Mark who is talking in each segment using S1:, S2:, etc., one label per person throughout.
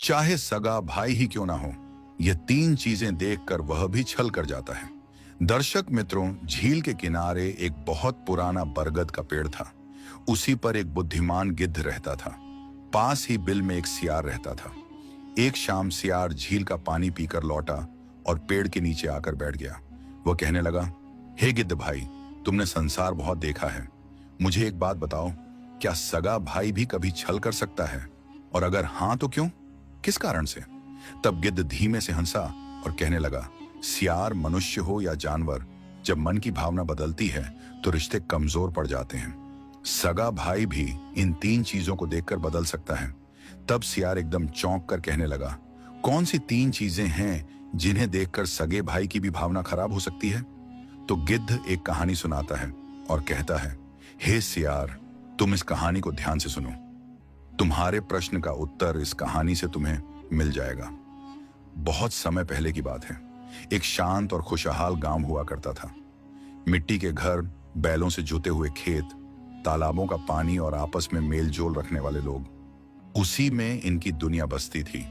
S1: चाहे सगा भाई ही क्यों ना हो, ये तीन चीजें देखकर वह भी छल कर जाता है। दर्शक मित्रों, झील के किनारे एक बहुत पुराना बरगद का पेड़ था। उसी पर एक बुद्धिमान गिद्ध रहता था। पास ही बिल में एक सियार रहता था। एक शाम सियार झील का पानी पीकर लौटा और पेड़ के नीचे आकर बैठ गया। वह कहने लगा, हे गिद्ध भाई, तुमने संसार बहुत देखा है। मुझे एक बात बताओ, क्या सगा भाई भी कभी छल कर सकता है? और अगर हां तो क्यों, किस कारण से? तब गिद्ध धीमे से हंसा और कहने लगा, सियार, मनुष्य हो या जानवर, जब मन की भावना बदलती है तो रिश्ते कमजोर पड़ जाते हैं। सगा भाई भी इन तीन चीजों को देखकर बदल सकता है। तब सियार एकदम चौंक कर कहने लगा, कौन सी तीन चीजें हैं जिन्हें देखकर सगे भाई की भी भावना खराब हो सकती है? तो गिद्ध एक कहानी सुनाता है और कहता है, हे सियार, तुम इस कहानी को ध्यान से सुनो। तुम्हारे प्रश्न का उत्तर इस कहानी से तुम्हें मिल जाएगा। बहुत समय पहले की बात है। एक शांत और खुशहाल गांव हुआ करता था। मिट्टी के घर, बैलों से जुते हुए खेत, तालाबों का पानी और आपस में मेल जोल रखने वाले लोग, उसी में इनकी दुनिया बसती थी।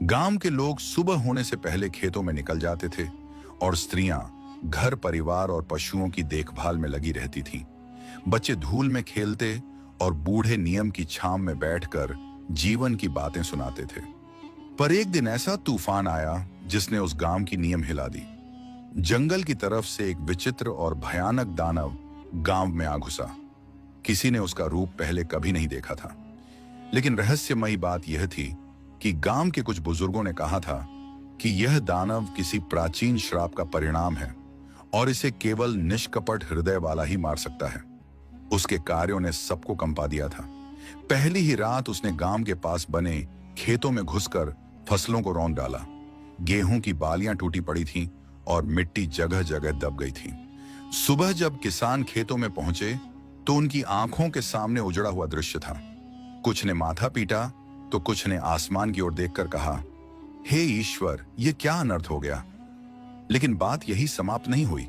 S1: गांव के लोग सुबह होने से पहले खेतों में निकल जाते थे और स्त्रियां घर, परिवार और पशुओं की देखभाल में लगी रहती थीं। बच्चे धूल में खेलते और बूढ़े नियम की छांव में बैठकर जीवन की बातें सुनाते थे। पर एक दिन ऐसा तूफान आया जिसने उस गांव की नींव हिला दी। जंगल की तरफ से एक विचित्र और भयानक दानव गांव में आ घुसा। किसी ने उसका रूप पहले कभी नहीं देखा था, लेकिन रहस्यमयी बात यह थी कि गांव के कुछ बुजुर्गों ने कहा था कि यह दानव किसी प्राचीन श्राप का परिणाम है और इसे केवल निष्कपट हृदय वाला ही मार सकता है। उसके कार्यों ने सबको कंपा दिया था। पहली ही रात उसने गांव के पास बने खेतों में घुसकर फसलों को रौंद डाला। गेहूं की बालियां टूटी पड़ी थीं और मिट्टी जगह जगह दब गई थी। सुबह जब किसान खेतों में पहुंचे तो उनकी आंखों के सामने उजड़ा हुआ दृश्य था। कुछ ने माथा पीटा तो कुछ ने आसमान की ओर देखकर कहा, हे ईश्वर, ये क्या अनर्थ हो गया? लेकिन बात यही समाप्त नहीं हुई।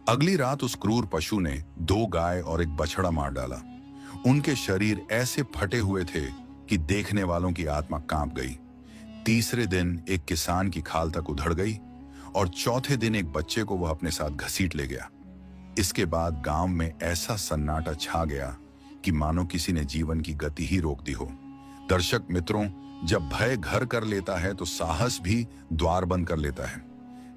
S1: अगली रात उस क्रूर पशु ने 2 गाय और एक बछड़ा मार डाला। उनके शरीर ऐसे फटे हुए थे कि देखने वालों की आत्मा कांप गई। तीसरे दिन एक किसान की खाल तक उधड़ गई और चौथे दिन एक बच्चे को वह अपने साथ घसीट ले गया। इसके बाद गांव में ऐसा सन्नाटा छा गया कि मानो किसी ने जीवन की गति ही रोक दी हो। दर्शक मित्रों, जब भय घर कर लेता है तो साहस भी द्वार बंद कर लेता है।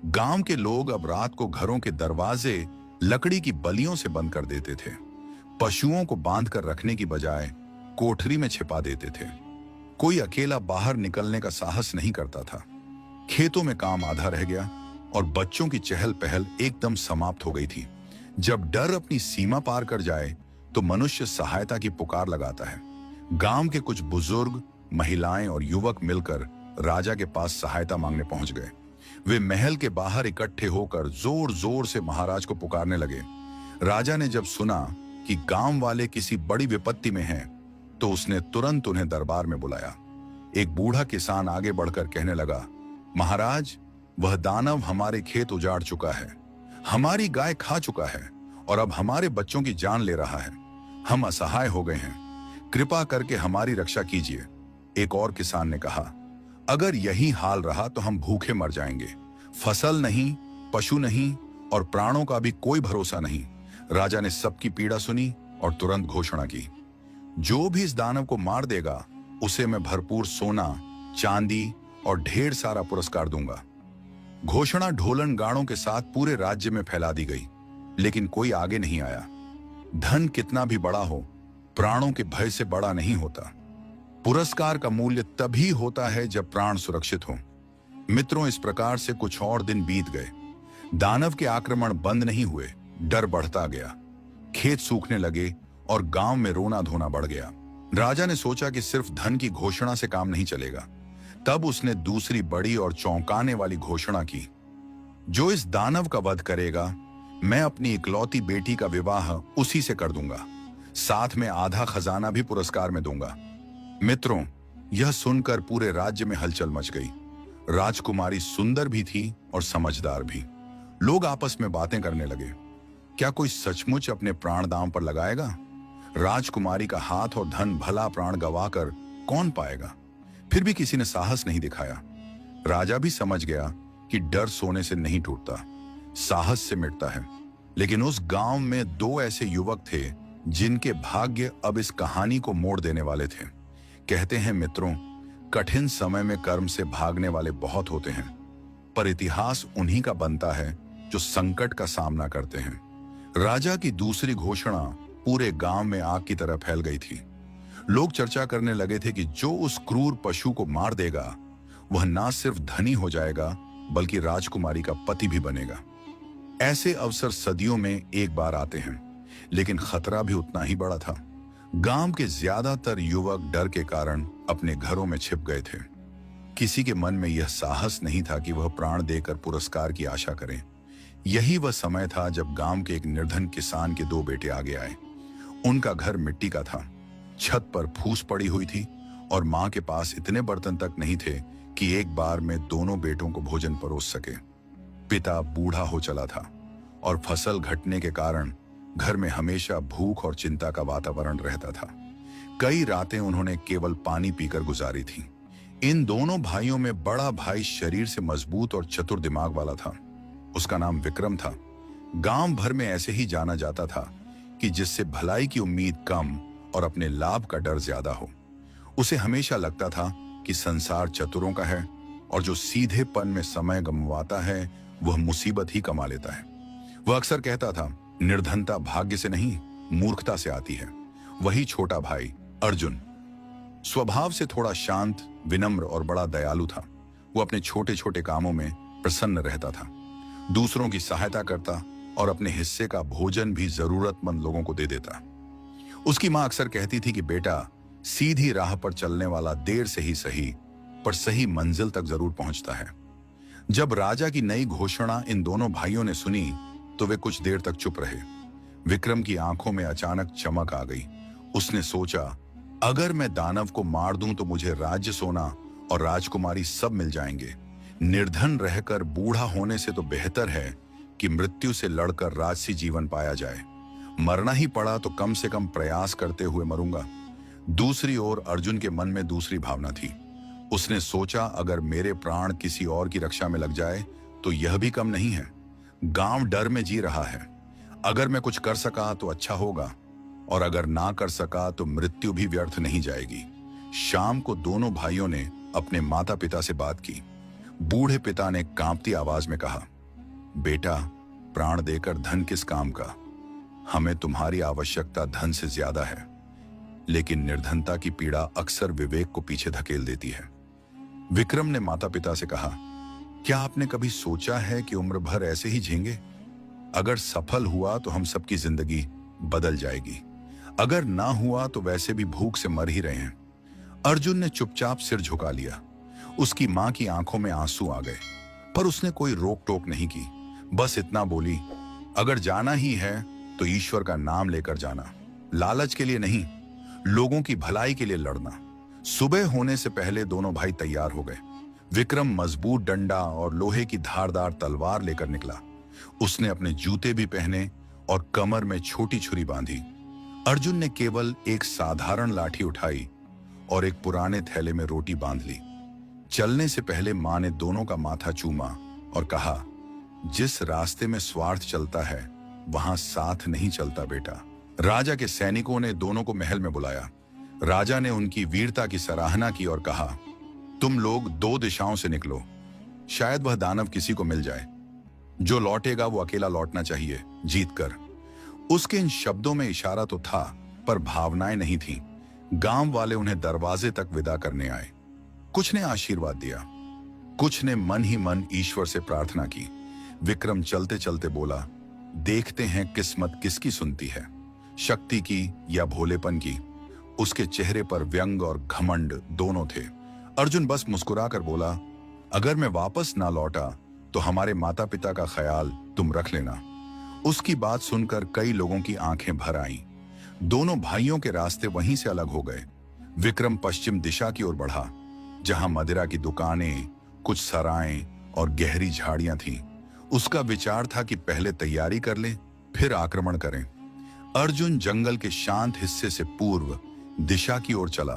S1: गांव के लोग अब रात को घरों के दरवाजे लकड़ी की बलियों से बंद कर देते थे। पशुओं को बांध कर रखने की बजाय कोठरी में छिपा देते थे। कोई अकेला बाहर निकलने का साहस नहीं करता था। खेतों में काम आधा रह गया और बच्चों की चहल पहल एकदम समाप्त हो गई थी। जब डर अपनी सीमा पार कर जाए तो मनुष्य सहायता की पुकार लगाता है। गांव के कुछ बुजुर्ग, महिलाएं और युवक मिलकर राजा के पास सहायता मांगने पहुंच गए। वे महल के बाहर इकट्ठे होकर जोर जोर से महाराज को पुकारने लगे। राजा ने जब सुना कि गांव वाले किसी बड़ी विपत्ति में हैं, तो उसने तुरंत उन्हें दरबार में बुलाया। एक बूढ़ा किसान आगे बढ़कर कहने लगा, महाराज, वह दानव हमारे खेत उजाड़ चुका है, हमारी गाय खा चुका है और अब हमारे बच्चों की जान ले रहा है। हम असहाय हो गए हैं, कृपा करके हमारी रक्षा कीजिए। एक और किसान ने कहा, अगर यही हाल रहा तो हम भूखे मर जाएंगे। फसल नहीं, पशु नहीं और प्राणों का भी कोई भरोसा नहीं। राजा ने सबकी पीड़ा सुनी और तुरंत घोषणा की, जो भी इस दानव को मार देगा उसे मैं भरपूर सोना, चांदी और ढेर सारा पुरस्कार दूंगा। घोषणा ढोलन गाड़ों के साथ पूरे राज्य में फैला दी गई, लेकिन कोई आगे नहीं आया। धन कितना भी बड़ा हो, प्राणों के भय से बड़ा नहीं होता। पुरस्कार का मूल्य तभी होता है जब प्राण सुरक्षित हो। मित्रों, इस प्रकार से कुछ और दिन बीत गए। दानव के आक्रमण बंद नहीं हुए, डर बढ़ता गया। खेत सूखने लगे और गांव में रोना धोना बढ़ गया। राजा ने सोचा कि सिर्फ धन की घोषणा से काम नहीं चलेगा। तब उसने दूसरी बड़ी और चौंकाने वाली घोषणा की, जो इस दानव का वध करेगा, मैं अपनी इकलौती बेटी का विवाह उसी से कर दूंगा। साथ में आधा खजाना भी पुरस्कार में दूंगा। मित्रों, यह सुनकर पूरे राज्य में हलचल मच गई। राजकुमारी सुंदर भी थी और समझदार भी। लोग आपस में बातें करने लगे, क्या कोई सचमुच अपने प्राण दांव पर लगाएगा? राजकुमारी का हाथ और धन भला प्राण गवाकर कौन पाएगा? फिर भी किसी ने साहस नहीं दिखाया। राजा भी समझ गया कि डर सोने से नहीं टूटता, साहस से मिटता है। लेकिन उस गांव में दो ऐसे युवक थे जिनके भाग्य अब इस कहानी को मोड़ देने वाले थे। कहते हैं मित्रों, कठिन समय में कर्म से भागने वाले बहुत होते हैं, पर इतिहास उन्हीं का बनता है जो संकट का सामना करते हैं। राजा की दूसरी घोषणा पूरे गांव में आग की तरह फैल गई थी। लोग चर्चा करने लगे थे कि जो उस क्रूर पशु को मार देगा वह ना सिर्फ धनी हो जाएगा बल्कि राजकुमारी का पति भी बनेगा। ऐसे अवसर सदियों में एक बार आते हैं, लेकिन खतरा भी उतना ही बड़ा था। गांव के ज्यादातर युवक डर के कारण अपने घरों में छिप गए थे। किसी के मन में यह साहस नहीं था कि वह प्राण देकर पुरस्कार की आशा करे। यही वह समय था जब गांव के एक निर्धन किसान के दो बेटे आगे आए। उनका घर मिट्टी का था, छत पर फूस पड़ी हुई थी और मां के पास इतने बर्तन तक नहीं थे कि एक बार में दोनों बेटों को भोजन परोस सके। पिता बूढ़ा हो चला था और फसल घटने के कारण घर में हमेशा भूख और चिंता का वातावरण रहता था। कई रातें उन्होंने केवल पानी पीकर गुजारी थीं। इन दोनों भाइयों में बड़ा भाई शरीर से मजबूत और चतुर दिमाग वाला था। उसका नाम विक्रम था। गांव भर में ऐसे ही जाना जाता था कि जिससे भलाई की उम्मीद कम और अपने लाभ का डर ज्यादा हो। उसे हमेशा लगता था कि संसार चतुरों का है और जो सीधेपन में समय गंवाता है वह मुसीबत ही कमा लेता है। वह अक्सर कहता था, निर्धनता भाग्य से नहीं मूर्खता से आती है। वही छोटा भाई अर्जुन स्वभाव से थोड़ा शांत, विनम्र और बड़ा दयालु था। वो अपने छोटे छोटे कामों में प्रसन्न रहता था, दूसरों की सहायता करता और अपने हिस्से का भोजन भी जरूरतमंद लोगों को दे देता। उसकी मां अक्सर कहती थी कि बेटा, सीधी राह पर चलने वाला देर से ही सही पर सही मंजिल तक जरूर पहुंचता है। जब राजा की नई घोषणा इन दोनों भाइयों ने सुनी तो वे कुछ देर तक चुप रहे। विक्रम की आंखों में अचानक चमक आ गई। उसने सोचा, अगर मैं दानव को मार दूं तो मुझे राज्य, सोना और राजकुमारी सब मिल जाएंगे। निर्धन रहकर बूढ़ा होने से तो बेहतर है कि मृत्यु से लड़कर राजसी जीवन पाया जाए। मरना ही पड़ा तो कम से कम प्रयास करते हुए मरूंगा। दूसरी ओर अर्जुन के मन में दूसरी भावना थी। उसने सोचा, अगर मेरे प्राण किसी और की रक्षा में लग जाए तो यह भी कम नहीं है। गांव डर में जी रहा है। अगर मैं कुछ कर सका तो अच्छा होगा और अगर ना कर सका तो मृत्यु भी व्यर्थ नहीं जाएगी। शाम को दोनों भाइयों ने अपने माता पिता से बात की। बूढ़े पिता ने कांपती आवाज में कहा, बेटा, प्राण देकर धन किस काम का? हमें तुम्हारी आवश्यकता धन से ज्यादा है, लेकिन निर्धनता की पीड़ा अक्सर विवेक को पीछे धकेल देती है। विक्रम ने माता पिता से कहा, क्या आपने कभी सोचा है कि उम्र भर ऐसे ही झेंगे? अगर सफल हुआ तो हम सबकी जिंदगी बदल जाएगी, अगर ना हुआ तो वैसे भी भूख से मर ही रहे हैं। अर्जुन ने चुपचाप सिर झुका लिया। उसकी मां की आंखों में आंसू आ गए, पर उसने कोई रोक टोक नहीं की। बस इतना बोली, अगर जाना ही है तो ईश्वर का नाम लेकर जाना, लालच के लिए नहीं, लोगों की भलाई के लिए लड़ना। सुबह होने से पहले दोनों भाई तैयार हो गए। विक्रम मजबूत डंडा और लोहे की धारदार तलवार लेकर निकला। उसने अपने जूते भी पहने और कमर में छोटी छुरी बांधी। अर्जुन ने केवल एक साधारण लाठी उठाई और एक पुराने थैले में रोटी बांध ली। चलने से पहले मां ने दोनों का माथा चूमा और कहा, जिस रास्ते में स्वार्थ चलता है वहां साथ नहीं चलता बेटा। राजा के सैनिकों ने दोनों को महल में बुलाया। राजा ने उनकी वीरता की सराहना की और कहा, तुम लोग दो दिशाओं से निकलो, शायद वह दानव किसी को मिल जाए। जो लौटेगा वो अकेला लौटना चाहिए, जीत कर। उसके इन शब्दों में इशारा तो था, पर भावनाएं नहीं थीं। गांव वाले उन्हें दरवाजे तक विदा करने आए। कुछ ने आशीर्वाद दिया, कुछ ने मन ही मन ईश्वर से प्रार्थना की। विक्रम चलते चलते बोला, देखते हैं किस्मत किसकी सुनती है, शक्ति की या भोलेपन की। उसके चेहरे पर व्यंग और घमंड दोनों थे। अर्जुन बस मुस्कुराकर बोला, अगर मैं वापस ना लौटा तो हमारे माता पिता का ख्याल तुम रख लेना। उसकी बात सुनकर कई लोगों की आंखें भर आईं। दोनों भाइयों के रास्ते वहीं से अलग हो गए। विक्रम पश्चिम दिशा की ओर बढ़ा, जहां मदिरा की दुकानें, कुछ सराएं और गहरी झाड़ियां थीं। उसका विचार था कि पहले तैयारी कर लें, फिर आक्रमण करें। अर्जुन जंगल के शांत हिस्से से पूर्व दिशा की ओर चला।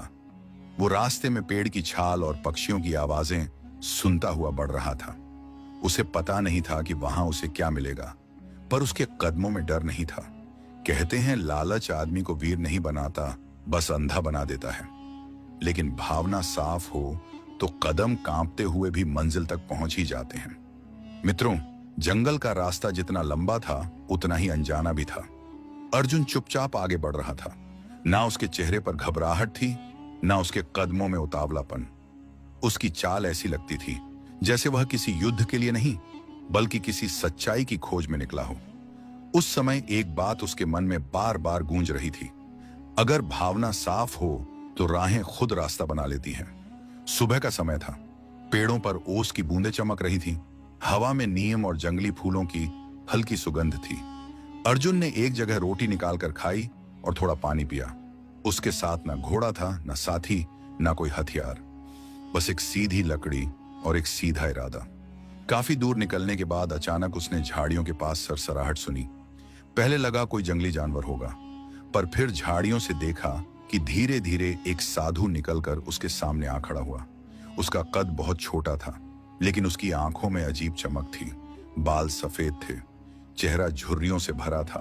S1: वो रास्ते में पेड़ की छाल और पक्षियों की आवाजें सुनता हुआ बढ़ रहा था। उसे पता नहीं था कि वहां उसे क्या मिलेगा, पर उसके कदमों में डर नहीं था। कहते हैं लालच आदमी को वीर नहीं बनाता, बस अंधा बना देता है। लेकिन भावना साफ हो तो कदम कांपते हुए भी मंजिल तक पहुंच ही जाते हैं। मित्रों, जंगल का रास्ता जितना लंबा था उतना ही अनजाना भी था। अर्जुन चुपचाप आगे बढ़ रहा था। ना उसके चेहरे पर घबराहट थी, ना उसके कदमों में उतावलापन। उसकी चाल ऐसी लगती थी जैसे वह किसी युद्ध के लिए नहीं, बल्कि किसी सच्चाई की खोज में निकला हो। उस समय एक बात उसके मन में बार बार गूंज रही थी, अगर भावना साफ हो तो राहें खुद रास्ता बना लेती हैं। सुबह का समय था। पेड़ों पर ओस की बूंदें चमक रही थी। हवा में नीम और जंगली फूलों की हल्की सुगंध थी। अर्जुन ने एक जगह रोटी निकालकर खाई और थोड़ा पानी पिया। उसके साथ ना घोड़ा था, ना साथी, ना कोई हथियार, बस एक सीधी लकड़ी और एक सीधा इरादा। काफी दूर निकलने के बाद अचानक उसने झाड़ियों के पास सरसराहट सुनी। पहले लगा कोई जंगली जानवर होगा, पर फिर झाड़ियों से देखा कि धीरे धीरे एक साधु निकलकर उसके सामने आ खड़ा हुआ। उसका कद बहुत छोटा था, लेकिन उसकी आंखों में अजीब चमक थी। बाल सफेद थे, चेहरा झुर्रियों से भरा था।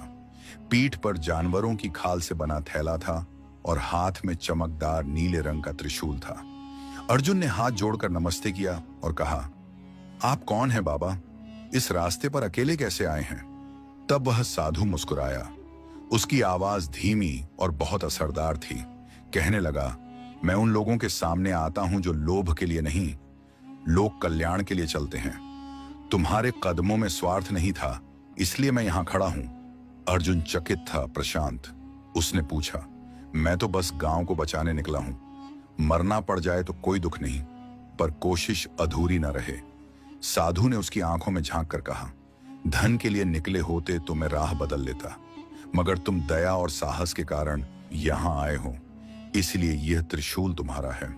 S1: पीठ पर जानवरों की खाल से बना थैला था और हाथ में चमकदार नीले रंग का त्रिशूल था। अर्जुन ने हाथ जोड़कर नमस्ते किया और कहा, आप कौन हैं बाबा? इस रास्ते पर अकेले कैसे आए हैं? तब वह साधु मुस्कुराया। उसकी आवाज धीमी और बहुत असरदार थी। कहने लगा, मैं उन लोगों के सामने आता हूं जो लोभ के लिए नहीं, लोक कल्याण के लिए चलते हैं। तुम्हारे कदमों में स्वार्थ नहीं था, इसलिए मैं यहां खड़ा हूं। अर्जुन चकित था, प्रशांत। उसने पूछा, मैं तो बस गांव को बचाने निकला हूं। मरना पड़ जाए तो कोई दुख नहीं, पर कोशिश अधूरी न रहे। साधु ने उसकी आंखों में झांक कर कहा, धन के लिए निकले होते तो मैं राह बदल लेता, मगर तुम दया और साहस के कारण यहां आए हो, इसलिए यह त्रिशूल तुम्हारा है।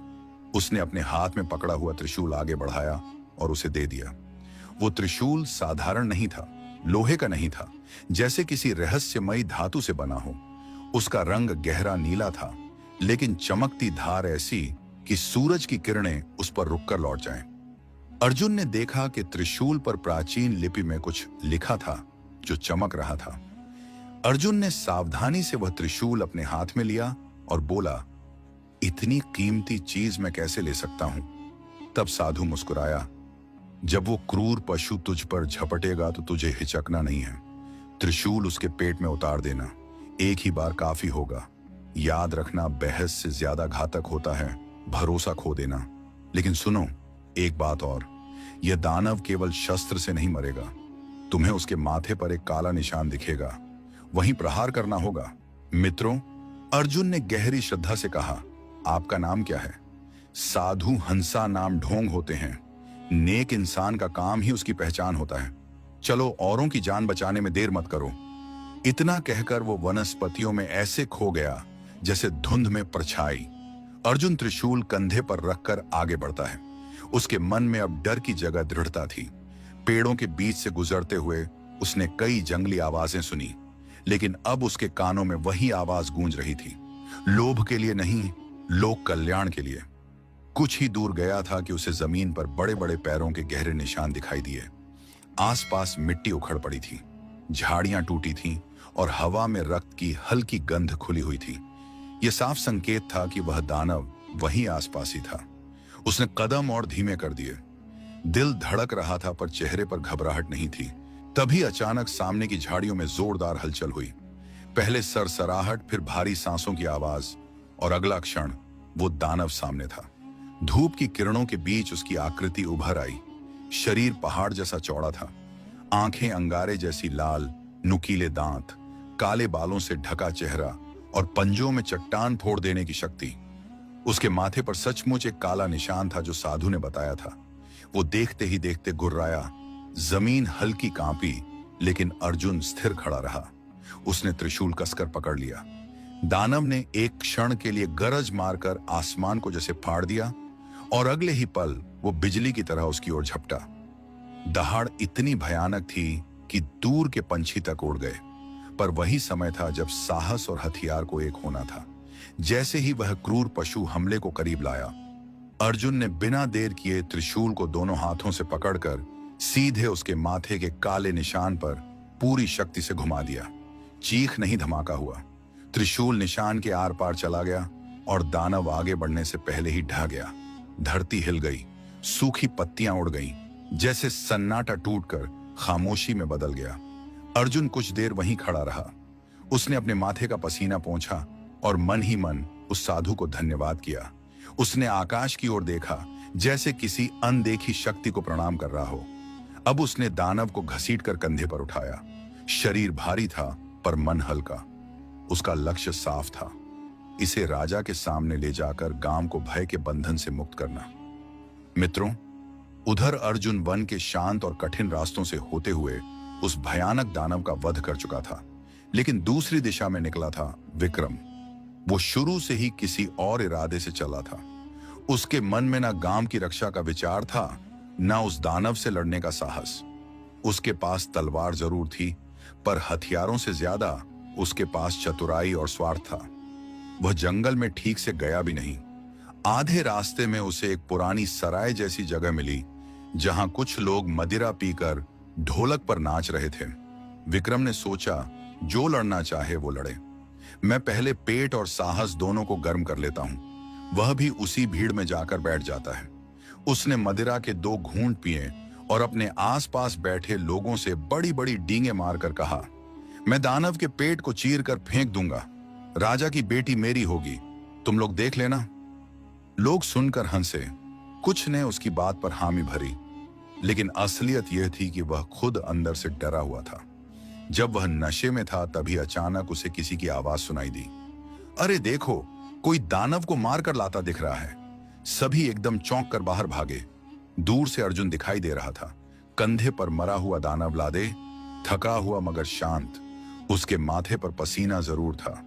S1: उसने अपने हाथ में पकड़ा हुआ त्रिशूल आगे बढ़ाया और उसे दे दिया। वो त्रिशूल साधारण नहीं था, लोहे का नहीं था, जैसे किसी रहस्यमयी धातु से बना हो। उसका रंग गहरा नीला था, लेकिन चमकती धार ऐसी कि सूरज की किरणें उस पर रुककर लौट जाएं। अर्जुन ने देखा कि त्रिशूल पर प्राचीन लिपि में कुछ लिखा था जो चमक रहा था। अर्जुन ने सावधानी से वह त्रिशूल अपने हाथ में लिया और बोला, इतनी कीमती चीज मैं कैसे ले सकता हूं? तब साधु मुस्कुराया, जब वो क्रूर पशु तुझ पर झपटेगा तो तुझे हिचकना नहीं है। त्रिशूल उसके पेट में उतार देना, एक ही बार काफी होगा। याद रखना, बहस से ज्यादा घातक होता है भरोसा खो देना। लेकिन सुनो, एक बात और, यह दानव केवल शस्त्र से नहीं मरेगा। तुम्हें उसके माथे पर एक काला निशान दिखेगा, वहीं प्रहार करना होगा। मित्रों, अर्जुन ने गहरी श्रद्धा से कहा, आपका नाम क्या है? साधु हंसा नाम ढोंग होते हैं। नेक इंसान का काम ही उसकी पहचान होता है। चलो, औरों की जान बचाने में देर मत करो। इतना कहकर वो वनस्पतियों में ऐसे खो गया जैसे धुंध में परछाई। अर्जुन त्रिशूल कंधे पर रखकर आगे बढ़ता है। उसके मन में अब डर की जगह दृढ़ता थी। पेड़ों के बीच से गुजरते हुए उसने कई जंगली आवाजें सुनी, लेकिन अब उसके कानों में वही आवाज गूंज रही थी, लोभ के लिए नहीं, लोक कल्याण के लिए। कुछ ही दूर गया था कि उसे जमीन पर बड़े बड़े पैरों के गहरे निशान दिखाई दिए। आसपास मिट्टी उखड़ पड़ी थी, झाड़ियां टूटी थीं और हवा में रक्त की हल्की गंध खुली हुई थी। यह साफ संकेत था कि वह दानव वहीं आसपास ही था। उसने कदम और धीमे कर दिए। दिल धड़क रहा था, पर चेहरे पर घबराहट नहीं थी। तभी अचानक सामने की झाड़ियों में जोरदार हलचल हुई। पहले सरसराहट, फिर भारी सांसों की आवाज, और अगला क्षण वो दानव सामने था। धूप की किरणों के बीच उसकी आकृति उभर आई। शरीर पहाड़ जैसा चौड़ा था, आंखें अंगारे जैसी लाल, नुकीले दांत, काले बालों से ढका चेहरा और पंजों में चट्टान फोड़ देने की शक्ति। उसके माथे पर सचमुच एक काला निशान था जो साधु ने बताया था। वो देखते ही देखते गुर्राया। जमीन हल्की कांपी, लेकिन अर्जुन स्थिर खड़ा रहा। उसने त्रिशूल कसकर पकड़ लिया। दानव ने एक क्षण के लिए गरज मारकर आसमान को जैसे फाड़ दिया और अगले ही पल वो बिजली की तरह उसकी ओर झपटा। दहाड़ इतनी भयानक थी कि दूर के पंछी तक उड़ गए। पर वही समय था जब साहस और हथियार को एक होना था, जैसे ही वह क्रूर पशु हमले को करीब लाया, अर्जुन ने बिना देर किए त्रिशूल को दोनों हाथों से पकड़कर सीधे उसके माथे के काले निशान पर पूरी शक्ति से घुमा दिया। चीख नहीं, धमाका हुआ। त्रिशूल निशान के आर पार चला गया और दानव आगे बढ़ने से पहले ही ढह गया। धरती हिल गई, सूखी पत्तियां उड़ गईं, जैसे सन्नाटा टूटकर खामोशी में बदल गया। अर्जुन कुछ देर वहीं खड़ा रहा। उसने अपने माथे का पसीना पोंछा और मन ही मन उस साधु को धन्यवाद किया। उसने आकाश की ओर देखा, जैसे किसी अनदेखी शक्ति को प्रणाम कर रहा हो। अब उसने दानव को घसीटकर कंधे पर उठाया। शरीर भारी था पर मन हल्का। उसका लक्ष्य साफ था, इसे राजा के सामने ले जाकर गांव को भय के बंधन से मुक्त करना। मित्रों, उधर अर्जुन वन के शांत और कठिन रास्तों से होते हुए उस भयानक दानव का वध कर चुका था, लेकिन दूसरी दिशा में निकला था विक्रम। वो शुरू से ही किसी और इरादे से चला था। उसके मन में ना गांव की रक्षा का विचार था, ना उस दानव से लड़ने का साहस। उसके पास तलवार जरूर थी, पर हथियारों से ज्यादा उसके पास चतुराई और स्वार्थ था। वह जंगल में ठीक से गया भी नहीं। आधे रास्ते में उसे एक पुरानी सराय जैसी जगह मिली, जहां कुछ लोग मदिरा पीकर ढोलक पर नाच रहे थे। विक्रम ने सोचा, जो लड़ना चाहे वो लड़े। मैं पहले पेट और साहस दोनों को गर्म कर लेता हूं। वह भी उसी भीड़ में जाकर बैठ जाता है। उसने मदिरा के 2 घूंट पिए और अपने आसपास बैठे लोगों से बड़ी बड़ी डींगे मारकर कहा, मैं दानव के पेट को चीर कर फेंक दूंगा। राजा की बेटी मेरी होगी, तुम लोग देख लेना। लोग सुनकर हंसे। कुछ ने उसकी बात पर हामी भरी, लेकिन असलियत यह थी कि वह खुद अंदर से डरा हुआ था। जब वह नशे में था, तभी अचानक उसे किसी की आवाज सुनाई दी, अरे देखो, कोई दानव को मारकर लाता दिख रहा है। सभी एकदम चौंक कर बाहर भागे। दूर से अर्जुन दिखाई दे रहा था, कंधे पर मरा हुआ दानव लादे, थका हुआ मगर शांत। उसके माथे पर पसीना जरूर था,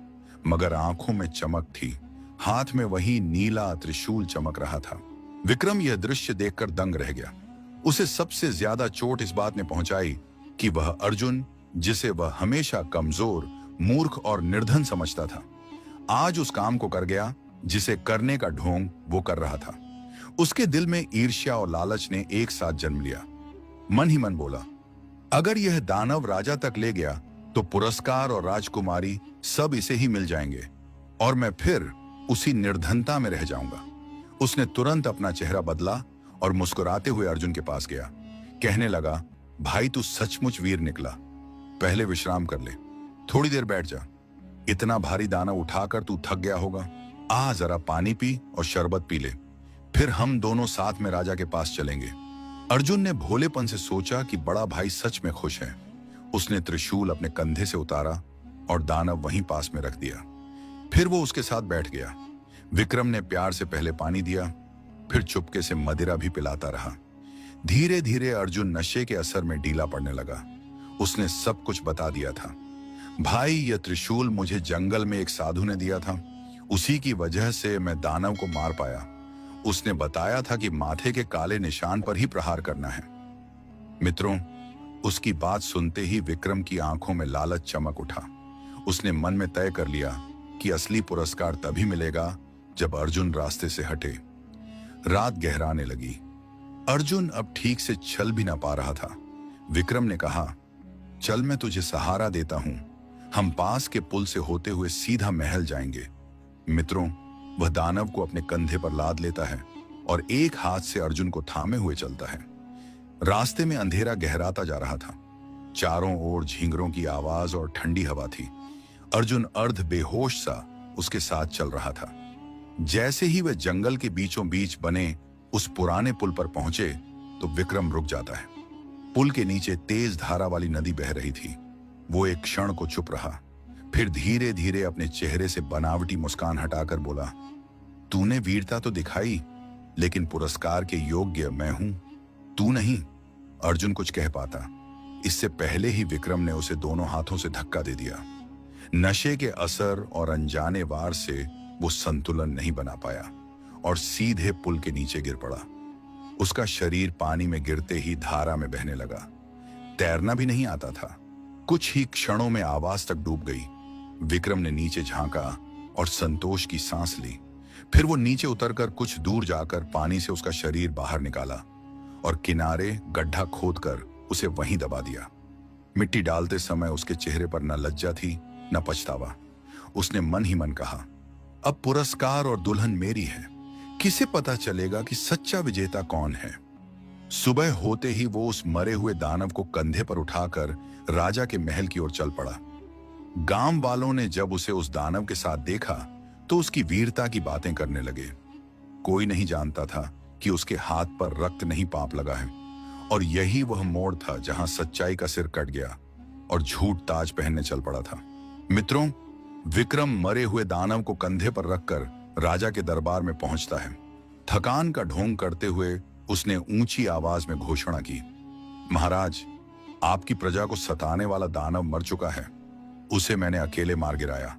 S1: मगर आंखों में चमक थी। हाथ में वही नीला त्रिशूल चमक रहा था। विक्रम यह दृश्य देखकर दंग रह गया। उसे सबसे ज्यादा चोट इस बात ने पहुंचाई कि वह अर्जुन, जिसे वह हमेशा कमजोर, मूर्ख और निर्धन समझता था, आज उस काम को कर गया जिसे करने का ढोंग वो कर रहा था। उसके दिल में ईर्ष्या और लालच ने एक साथ जन्म लिया। मन ही मन बोला, अगर यह दानव राजा तक ले गया तो पुरस्कार और राजकुमारी सब इसे ही मिल जाएंगे और मैं फिर उसी निर्धनता में रह जाऊंगा। उसने तुरंत अपना चेहरा बदला और मुस्कुराते हुए अर्जुन के पास गया। कहने लगा, भाई तू सचमुच वीर निकला। पहले विश्राम कर ले, थोड़ी देर बैठ जा। इतना भारी दाना उठाकर तू थक गया होगा। आ जरा पानी पी और शरबत पी ले, फिर हम दोनों साथ में राजा के पास चलेंगे। अर्जुन ने भोलेपन से सोचा कि बड़ा भाई सच में खुश है। उसने त्रिशूल अपने कंधे से उतारा और दानव वहीं पास में रख दिया। फिर वो उसके साथ बैठ गया। विक्रम ने प्यार से पहले पानी दिया, फिर चुपके से मदिरा भी पिलाता रहा। धीरे धीरे अर्जुन नशे के असर में ढीला पड़ने लगा। उसने सब कुछ बता दिया था। भाई, यह त्रिशूल मुझे जंगल में एक साधु ने दिया था, उसी की वजह से मैं दानव को मार पाया। उसने बताया था कि माथे के काले निशान पर ही प्रहार करना है। मित्रों, उसकी बात सुनते ही विक्रम की आंखों में लालच चमक उठा। उसने मन में तय कर लिया कि असली पुरस्कार तभी मिलेगा जब अर्जुन रास्ते से हटे। रात गहराने लगी। अर्जुन अब ठीक से चल भी ना पा रहा था। विक्रम ने कहा, चल मैं तुझे सहारा देता हूं। हम पास के पुल से होते हुए सीधा महल जाएंगे। मित्रों, वह दानव को अपने कंधे पर लाद लेता है और एक हाथ से अर्जुन को थामे हुए चलता है। रास्ते में अंधेरा गहराता जा रहा था। चारों ओर झींगरों की आवाज और ठंडी हवा थी। अर्जुन अर्ध बेहोश सा उसके साथ चल रहा था। जैसे ही वे जंगल के बीचों बीच बने उस पुराने पुल पर पहुंचे तो विक्रम रुक जाता है। पुल के नीचे तेज धारा वाली नदी बह रही थी। वो एक क्षण को चुप रहा, फिर धीरे धीरे अपने चेहरे से बनावटी मुस्कान हटाकर बोला, तूने वीरता तो दिखाई, लेकिन पुरस्कार के योग्य मैं हूं, तू नहीं। अर्जुन कुछ कह पाता, इससे पहले ही विक्रम ने उसे दोनों हाथों से धक्का दे दिया। नशे के असर और अनजाने वार से वो संतुलन नहीं बना पाया और सीधे पुल के नीचे गिर पड़ा। उसका शरीर पानी में गिरते ही धारा में बहने लगा। तैरना भी नहीं आता था। कुछ ही क्षणों में आवाज तक डूब गई। विक्रम ने नीचे झांका और संतोष की सांस ली। फिर वो नीचे उतरकर कुछ दूर जाकर पानी से उसका शरीर बाहर निकाला और किनारे गड्ढा खोदकर उसे वहीं दबा दिया। मिट्टी डालते समय उसके चेहरे पर न लज्जा थी न पछतावा। उसने मन ही मन कहा, अब पुरस्कार और दुल्हन मेरी है, किसे पता चलेगा कि सच्चा विजेता कौन है। सुबह होते ही वो उस मरे हुए दानव को कंधे पर उठाकर राजा के महल की ओर चल पड़ा। गांव वालों ने जब उसे उस दानव के साथ देखा तो उसकी वीरता की बातें करने लगे। कोई नहीं जानता था कि उसके हाथ पर रक्त नहीं पाप लगा है और यही वह मोड़ था जहां सच्चाई का सिर कट गया और झूठ ताज पहनने चल पड़ा था। मित्रों, विक्रम मरे हुए दानव को कंधे पर रखकर राजा के दरबार में पहुंचता है। थकान का ढोंग करते हुए उसने ऊंची आवाज में घोषणा की, महाराज, आपकी प्रजा को सताने वाला दानव मर चुका है। उसे मैंने अकेले मार गिराया।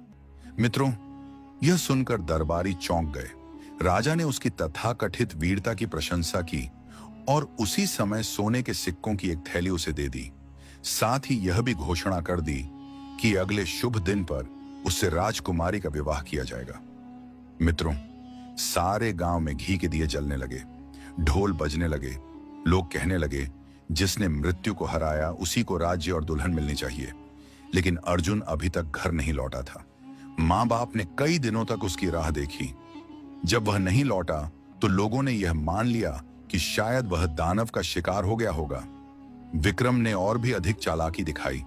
S1: मित्रों, यह सुनकर दरबारी चौंक गए। राजा ने उसकी तथाकथित वीरता की प्रशंसा की और उसी समय सोने के सिक्कों की एक थैली उसे दे दी। साथ ही यह भी घोषणा कर दी कि अगले शुभ दिन पर उससे राजकुमारी का विवाह किया जाएगा। मित्रों, सारे गांव में घी के दिए जलने लगे, ढोल बजने लगे। लोग कहने लगे, जिसने मृत्यु को हराया उसी को राज्य और दुल्हन मिलनी चाहिए। लेकिन अर्जुन अभी तक घर नहीं लौटा था। मां बाप ने कई दिनों तक उसकी राह देखी। जब वह नहीं लौटा तो लोगों ने यह मान लिया कि शायद वह दानव का शिकार हो गया होगा। विक्रम ने और भी अधिक चालाकी दिखाई।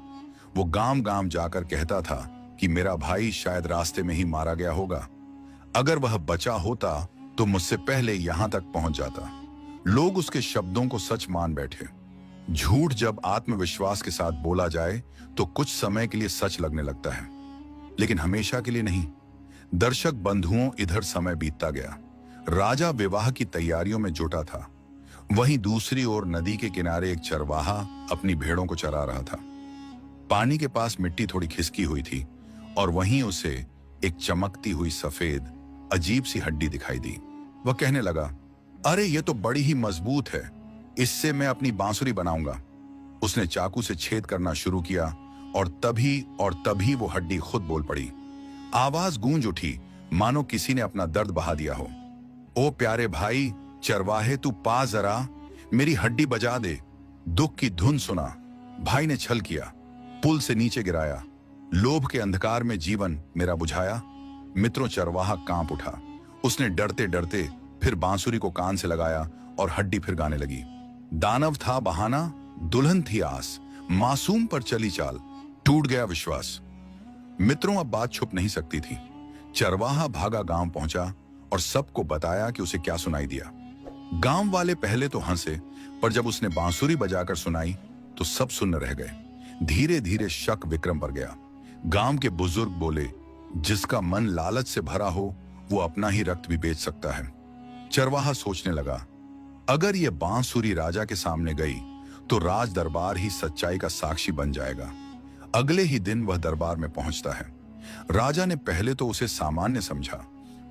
S1: वो गांव गांव जाकर कहता था कि मेरा भाई शायद रास्ते में ही मारा गया होगा। अगर वह बचा होता तो मुझसे पहले यहां तक पहुंच जाता। लोग उसके शब्दों को सच मान बैठे। झूठ जब आत्मविश्वास के साथ बोला जाए तो कुछ समय के लिए सच लगने लगता है, लेकिन हमेशा के लिए नहीं। दर्शक बंधुओं, इधर समय बीतता गया। राजा विवाह की तैयारियों में जुटा था। वहीं दूसरी ओर नदी के किनारे एक चरवाहा अपनी भेड़ों को चरा रहा था। पानी के पास मिट्टी थोड़ी खिसकी हुई थी और वहीं उसे एक चमकती हुई सफेद अजीब सी हड्डी दिखाई दी। वह कहने लगा, अरे ये तो बड़ी ही मजबूत है, इससे मैं अपनी बांसुरी बनाऊंगा। उसने चाकू से छेद करना शुरू किया और तभी वो हड्डी खुद बोल पड़ी। आवाज गूंज उठी मानो किसी ने अपना दर्द बहा दिया हो। ओ प्यारे भाई चरवाहे, तू पा जरा, मेरी हड्डी बजा दे। दुख की धुन सुना। भाई ने छल किया, पुल से नीचे गिराया, लोभ के अंधकार में जीवन मेरा बुझाया। मित्रों, चरवाहा कांप उठा। उसने डरते डरते फिर बांसुरी को कान से लगाया और हड्डी फिर गाने लगी। दानव था बहाना, दुल्हन थी आस, मासूम पर चली चाल, टूट गया विश्वास। मित्रों, अब बात छुप नहीं सकती थी। चरवाहा भागा गांव पहुंचा और सबको बताया कि उसे क्या सुनाई दिया। गांव वाले पहले तो हंसे, पर जब उसने बांसुरी बजाकर सुनाई तो सब सुन्न रह गए। धीरे धीरे शक विक्रम पर गया। गांव के बुजुर्ग बोले, जिसका मन लालच से भरा हो वो अपना ही रक्त भी बेच सकता है। चरवाहा सोचने लगा, अगर ये बांसुरी राजा के सामने गई तो राज दरबार ही सच्चाई का साक्षी बन जाएगा। अगले ही दिन वह दरबार में पहुंचता है। राजा ने पहले तो उसे सामान्य समझा,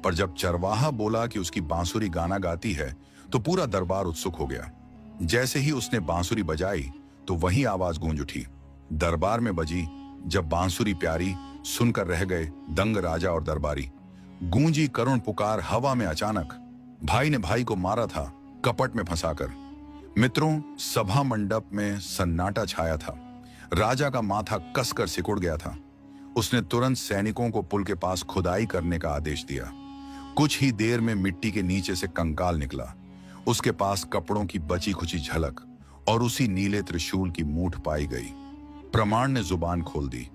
S1: पर जब चरवाहा बोला कि उसकी बांसुरी गाना गाती है तो पूरा दरबार उत्सुक हो गया। जैसे ही उसने बांसुरी बजाई तो वही आवाज गूंज उठी। दरबार में बजी। जब बांसुरी प्यारी, सुनकर रह गए दंग राजा और दरबारी। गूंजी करुण पुकार हवा में अचानक। भाई ने भाई को मारा था कपट में फंसाकर। मित्रों, सभा मंडप में सन्नाटा छाया था। राजा का माथा कसकर सिकुड़ गया था। उसने तुरंत सैनिकों को पुल के पास खुदाई करने का आदेश दिया। कुछ ही देर में मिट्टी के नीचे से कंकाल निकला। उसके पास कपड़ों की बची खुची झलक और उसी नीले त्रिशूल की मूठ पाई गई। प्रमाण ने जुबान खोल दी।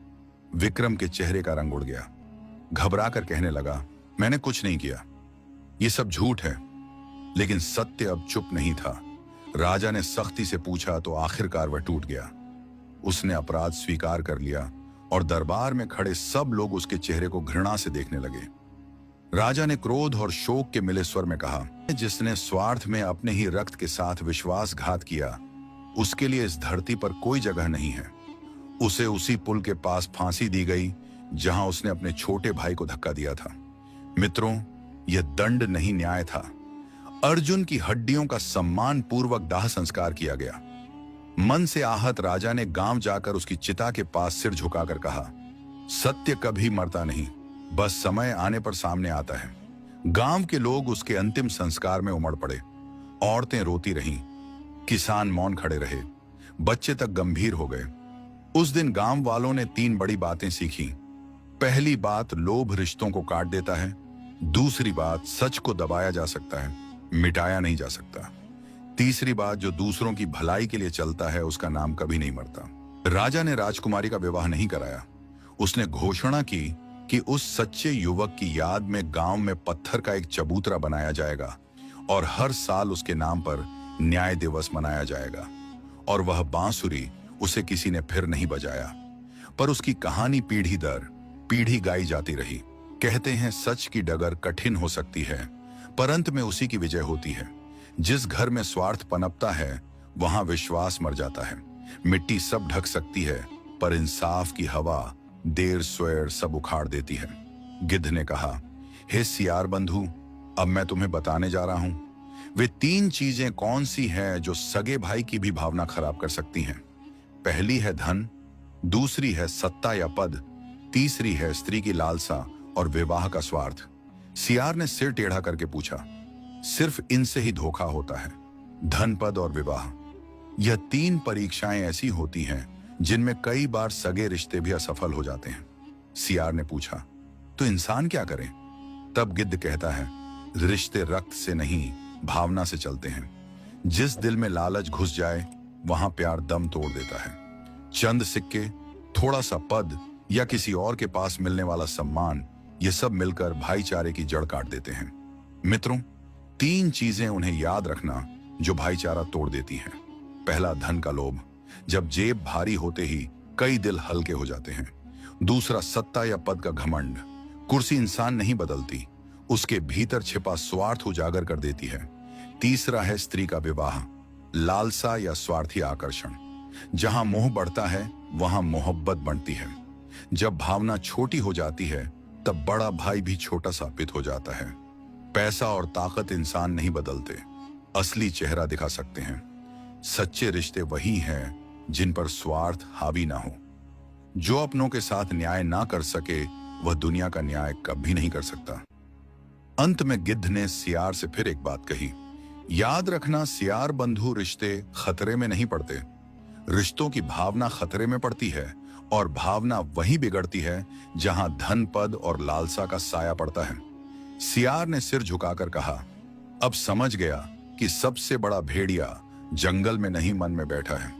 S1: विक्रम के चेहरे का रंग उड़ गया। घबराकर कहने लगा, मैंने कुछ नहीं किया, ये सब झूठ है। लेकिन सत्य अब चुप नहीं था। राजा ने सख्ती से पूछा तो आखिरकार वह टूट गया। उसने अपराध स्वीकार कर लिया और दरबार में खड़े सब लोग उसके चेहरे को घृणा से देखने लगे। राजा ने क्रोध और शोक के मिले स्वर में कहा, जिसने स्वार्थ में अपने ही रक्त के साथ विश्वासघात किया, उसके लिए इस धरती पर कोई जगह नहीं है। उसे उसी पुल के पास फांसी दी गई जहां उसने अपने छोटे भाई को धक्का दिया था। मित्रों, यह दंड नहीं, न्याय था। अर्जुन की हड्डियों का सम्मान पूर्वक दाह संस्कार किया गया। मन से आहत राजा ने गांव जाकर उसकी चिता के पास सिर झुकाकर कहा, सत्य कभी मरता नहीं, बस समय आने पर सामने आता है। गांव के लोग उसके अंतिम संस्कार में उमड़ पड़े। औरतें रोती रहीं, किसान मौन खड़े रहे, बच्चे तक गंभीर हो गए। उस दिन गांव वालों ने 3 बड़ी बातें सीखी। पहली बात, लोभ रिश्तों को काट देता है। दूसरी बात, सच को दबाया जा सकता है, मिटाया नहीं जा सकता। तीसरी बात, जो दूसरों की भलाई के लिए चलता है उसका नाम कभी नहीं मरता। राजा ने राजकुमारी का विवाह नहीं कराया। उसने घोषणा की कि उस सच्चे युवक की याद में गांव में पत्थर का एक चबूतरा बनाया जाएगा और हर साल उसके नाम पर न्याय दिवस मनाया जाएगा। और वह बांसुरी उसे किसी ने फिर नहीं बजाया, पर उसकी कहानी पीढ़ी दर पीढ़ी गाई जाती रही। कहते हैं सच की डगर कठिन हो सकती है, पर अंत में उसी की विजय होती है। जिस घर में स्वार्थ पनपता है वहां विश्वास मर जाता है। मिट्टी सब ढक सकती है, पर इंसाफ की हवा देर स्वेर सब उखाड़ देती है। गिद्ध ने कहा, हे सियार बंधु, अब मैं तुम्हें बताने जा रहा हूं वे 3 चीजें कौन सी हैं जो सगे भाई की भी भावना खराब कर सकती हैं। पहली है धन, दूसरी है सत्ता या पद, तीसरी है स्त्री की लालसा और विवाह का स्वार्थ। सियार ने सिर टेढ़ा करके पूछा, सिर्फ इनसे ही धोखा होता है? धन, पद और विवाह, यह 3 परीक्षाएं ऐसी होती हैं जिनमें कई बार सगे रिश्ते भी असफल हो जाते हैं। सियार ने पूछा, तो इंसान क्या करें? तब गिद्ध कहता है, रिश्ते रक्त से नहीं भावना से चलते हैं। जिस दिल में लालच घुस जाए वहां प्यार दम तोड़ देता है। चंद सिक्के, थोड़ा सा पद या किसी और के पास मिलने वाला सम्मान, ये सब मिलकर भाईचारे की जड़ काट देते हैं। मित्रों, 3 चीजें उन्हें याद रखना जो भाईचारा तोड़ देती हैं। पहला, धन का लोभ, जब जेब भारी होते ही कई दिल हल्के हो जाते हैं। दूसरा, सत्ता या पद का घमंड, कुर्सी इंसान नहीं बदलती, उसके भीतर छिपा स्वार्थ उजागर कर देती है। तीसरा है स्त्री का विवाह, लालसा या स्वार्थी आकर्षण, जहां मोह बढ़ता है वहां मोहब्बत बढ़ती है। जब भावना छोटी हो जाती है तब बड़ा भाई भी छोटा साबित हो जाता है। पैसा और ताकत इंसान नहीं बदलते, असली चेहरा दिखा सकते हैं। सच्चे रिश्ते वही हैं जिन पर स्वार्थ हावी ना हो। जो अपनों के साथ न्याय ना कर सके वह दुनिया का न्याय कभी नहीं कर सकता। अंत में गिद्ध ने सियार से फिर एक बात कही, याद रखना सियार बंधु, रिश्ते खतरे में नहीं पड़ते, रिश्तों की भावना खतरे में पड़ती है। और भावना वहीं बिगड़ती है जहां धन, पद और लालसा का साया पड़ता है। सियार ने सिर झुकाकर कहा, अब समझ गया कि सबसे बड़ा भेड़िया जंगल में नहीं मन में बैठा है।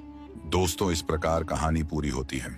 S1: दोस्तों, इस प्रकार कहानी पूरी होती है।